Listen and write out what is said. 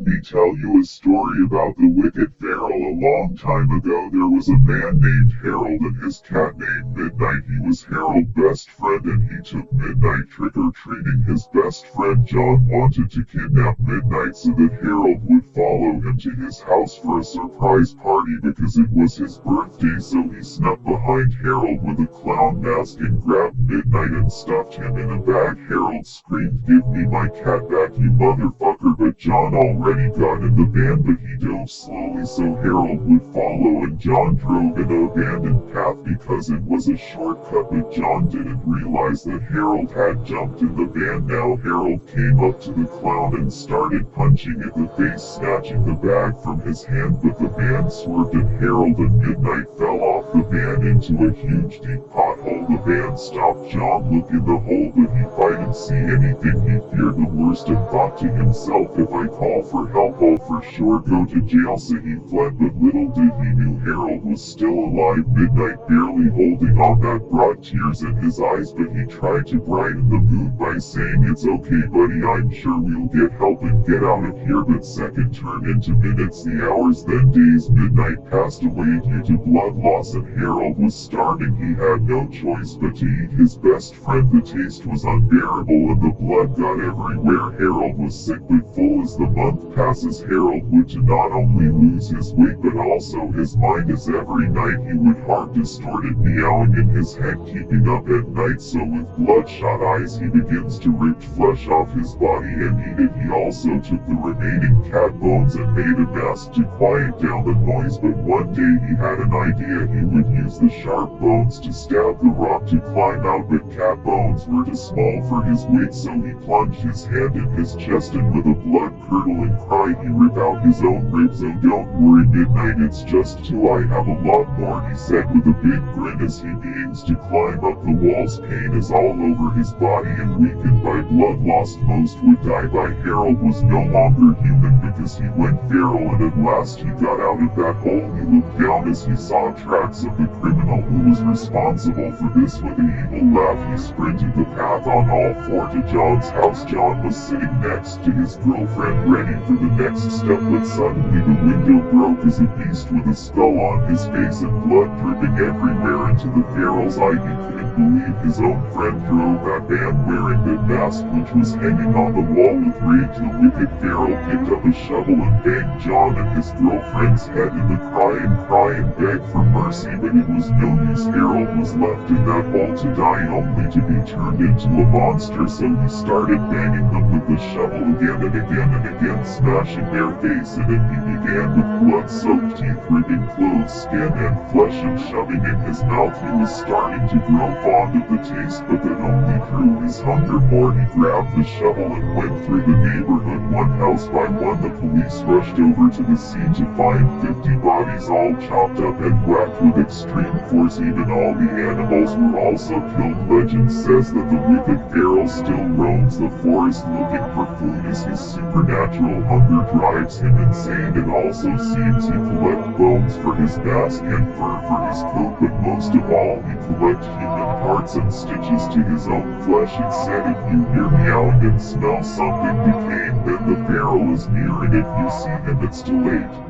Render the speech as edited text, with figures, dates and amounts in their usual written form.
me tell you a story about the wicked Feral. A long time ago there was a man named Harold and his cat named Midnight. He was Harold's best friend and he took Midnight trick-or-treating. His best friend John wanted to kidnap Midnight so that Harold would follow him to his house for a surprise party because it was his birthday. So he snuck behind Harold with a clown mask and grabbed Midnight and stuffed him in a bag. Harold screamed, "Give me my cat back, you motherfucker," but John already got in the van, but he drove slowly so Harold would follow, and John drove in an abandoned path because it was a shortcut, but John didn't realize that Harold had jumped in the van. Now Harold came up to the clown and started punching in the face, snatching the bag from his hand, but the van swerved and Harold and Midnight fell off the van into a huge deep pothole. The van stopped. John looked in the hole, but he couldn't see anything. He feared the worst and thought to himself, "If I call for help I'll for sure go to jail," so he fled, but little did he know Harold was still alive. Midnight, barely holding on, that brought tears in his eyes, but he tried to brighten the mood by saying, "It's okay buddy, I'm sure we'll get help and get out of here." But second turned into minutes, the hours, then days. Midnight passed away due to blood loss and Harold was starving. He had no choice but to eat his best friend. The taste was unbearable and the blood got everywhere. Harold was sick but full. As the month passes, Harold would to not only lose his weight but also his mind, as every night he would hear distorted meowing in his head keeping up at night. So with bloodshot eyes he begins to rip flesh off his body and eat it. He also took the remaining cat bones and made a mask to quiet down the noise, but one day he had an idea. He would use the sharp bones to stab the rock to climb out, but cat bones were too small for his weight, so he plunged his hand in his chest and with a blood-curdling cry he ripped out his own ribs. "Oh, don't worry Midnight, it's just two, I have a lot more," he said with a big grin as he begins to climb up the walls. Pain is all over his body and weakened by blood loss. Most would die by. Harold was no longer human because he went feral, and at last he got out of that hole. He looked down as he saw tracks of the criminal who was responsible for this. With an evil laugh he sprinted the path on all four to John's house. John was sitting next to his girlfriend ready for the next step, but suddenly the window broke as a beast with a skull on his face and blood dripping everywhere into the feral's eye. He couldn't believe his own friend drove that van wearing that mask which was hanging on the wall. With rage the wicked feral picked up a shovel and banged John and his girlfriend's head in the cry and beg for mercy, but it was no use. Harold was left in that hole to die, only to be turned into a monster, so he started banging them with the shovel again and again and again, smashing their face in it. He began with blood-soaked teeth, ripping clothes, skin, and flesh and shoving in his mouth. He was starting to grow fond of the taste, but that only grew his hunger more. He grabbed the shovel and went through the neighborhood one house by one. The police rushed over to the scene to find 50 bodies all chopped up and whacked with extreme force. Even all the animals were also killed. Legend says that the wicked feral still roams the forest looking for food as his supernatural hunger drives him insane. It also seems he collects bones for his mask and fur for his coat, but most of all he collects human parts and stitches to his own flesh. It said, "If you hear meowing and smell something decaying, then the feral is near, and if you see him it's too late."